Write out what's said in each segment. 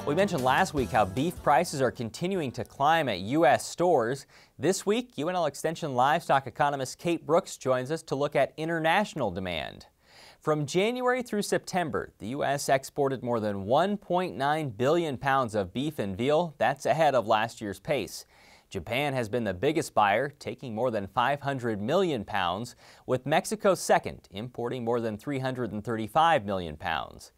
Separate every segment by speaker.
Speaker 1: We mentioned last week how beef prices are continuing to climb at U.S. stores. This week, UNL Extension livestock economist Kate Brooks joins us to look at international demand. From January through September, the U.S. exported more than 1.9 billion pounds of beef and veal. That's ahead of last year's pace. Japan has been the biggest buyer, taking more than 500 million pounds, with Mexico second, importing more than 335 million pounds.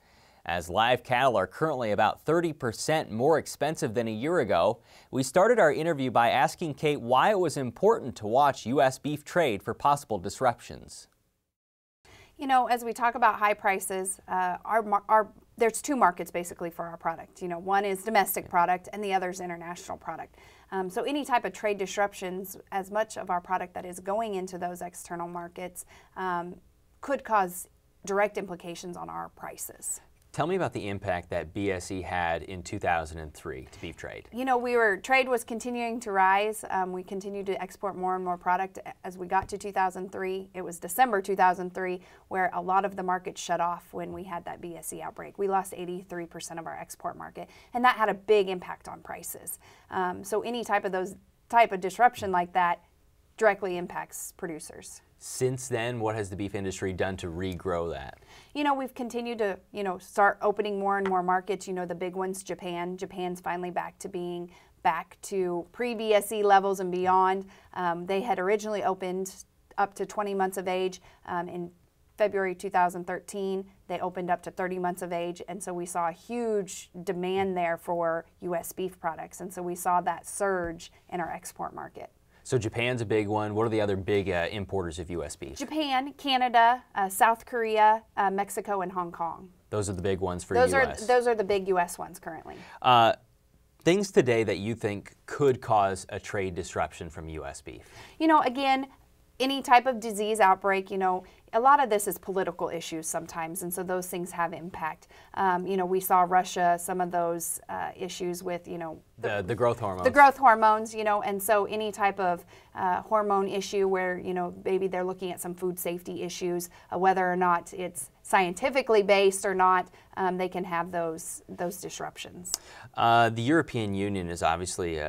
Speaker 1: As live cattle are currently about 30% more expensive than a year ago, we started our interview by asking Kate why it was important to watch U.S. beef trade for possible disruptions.
Speaker 2: You know, as we talk about high prices, there's two markets basically for our product. You know, one is domestic product and the other is international product. So any type of trade disruptions, as much of our product that is going into those external markets could cause direct implications on our prices.
Speaker 1: Tell me about the impact that BSE had in 2003 to beef trade.
Speaker 2: You know, trade was continuing to rise. We continued to export more and more product. As we got to 2003, it was December 2003 where a lot of the market shut off when we had that BSE outbreak. We lost 83% of our export market, and that had a big impact on prices. So any type of disruption like that directly impacts producers.
Speaker 1: Since then, what has the beef industry done to regrow that?
Speaker 2: You know, we've continued to, start opening more and more markets. You know, the big ones, Japan. Japan's finally back to pre-BSE levels and beyond. They had originally opened up to 20 months of age. In February 2013, they opened up to 30 months of age, and so we saw a huge demand there for U.S. beef products, and so we saw that surge in our export market.
Speaker 1: So Japan's a big one. What are the other big importers of U.S. beef?
Speaker 2: Japan, Canada, South Korea, Mexico, and Hong Kong.
Speaker 1: Those are the big ones for U.S.
Speaker 2: Those are the big U.S. ones currently.
Speaker 1: Things today that you think could cause a trade disruption from U.S. beef?
Speaker 2: You know, again, any type of disease outbreak, a lot of this is political issues sometimes, and so those things have impact. We saw Russia, some of those issues with,
Speaker 1: the growth hormones.
Speaker 2: The growth hormones, and so any type of hormone issue where, maybe they're looking at some food safety issues, whether or not it's scientifically based or not, they can have those disruptions.
Speaker 1: The European Union is obviously,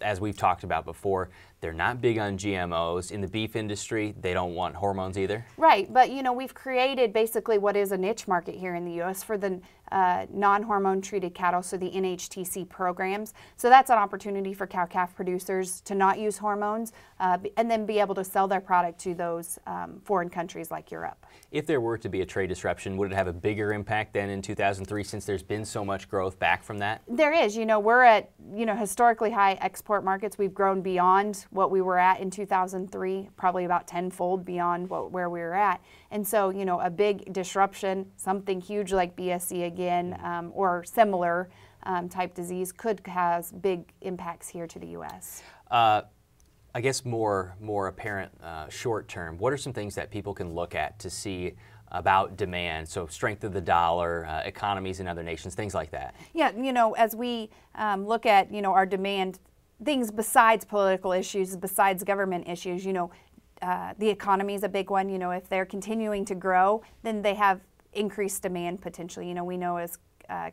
Speaker 1: as we've talked about before, they're not big on GMOs. In the beef industry, they don't want hormones either.
Speaker 2: Right, but we've created basically what is a niche market here in the U.S. for the non-hormone treated cattle, so the NHTC programs. So that's an opportunity for cow-calf producers to not use hormones and then be able to sell their product to those foreign countries like Europe.
Speaker 1: If there were to be a trade disruption, would it have a bigger impact than in 2003 since there's been so much growth back from that?
Speaker 2: There is. We're at historically high export markets. We've grown beyond what we were at in 2003, probably about tenfold beyond where we were at. And so, a big disruption, something huge like BSE again, or similar type disease could cause big impacts here to the U.S.
Speaker 1: I guess more apparent short term, what are some things that people can look at to see about demand, so strength of the dollar, economies in other nations, things like that? Yeah,
Speaker 2: as we look at, our demand, things besides political issues, besides government issues, the economy is a big one. If they're continuing to grow, then they have increased demand potentially. We know as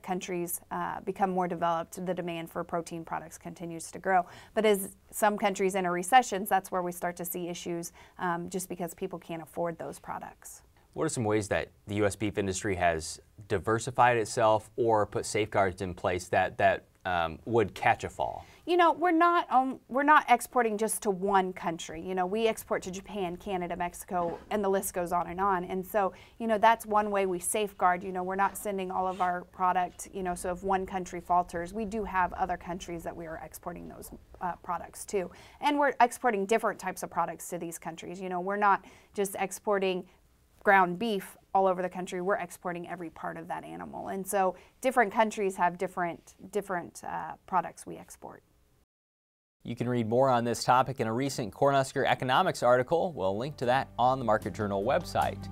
Speaker 2: countries become more developed, the demand for protein products continues to grow. But as some countries enter recessions, that's where we start to see issues just because people can't afford those products.
Speaker 1: What are some ways that the U.S. beef industry has diversified itself or put safeguards in place that would catch a fall?
Speaker 2: We're not exporting just to one country. We export to Japan, Canada, Mexico, and the list goes on. And so, that's one way we safeguard. We're not sending all of our product, so if one country falters, we do have other countries that we are exporting those products to. And we're exporting different types of products to these countries. We're not just exporting ground beef all over the country. We're exporting every part of that animal. And so different countries have different products we export.
Speaker 1: You can read more on this topic in a recent Cornhusker economics article. We'll link to that on the Market Journal website.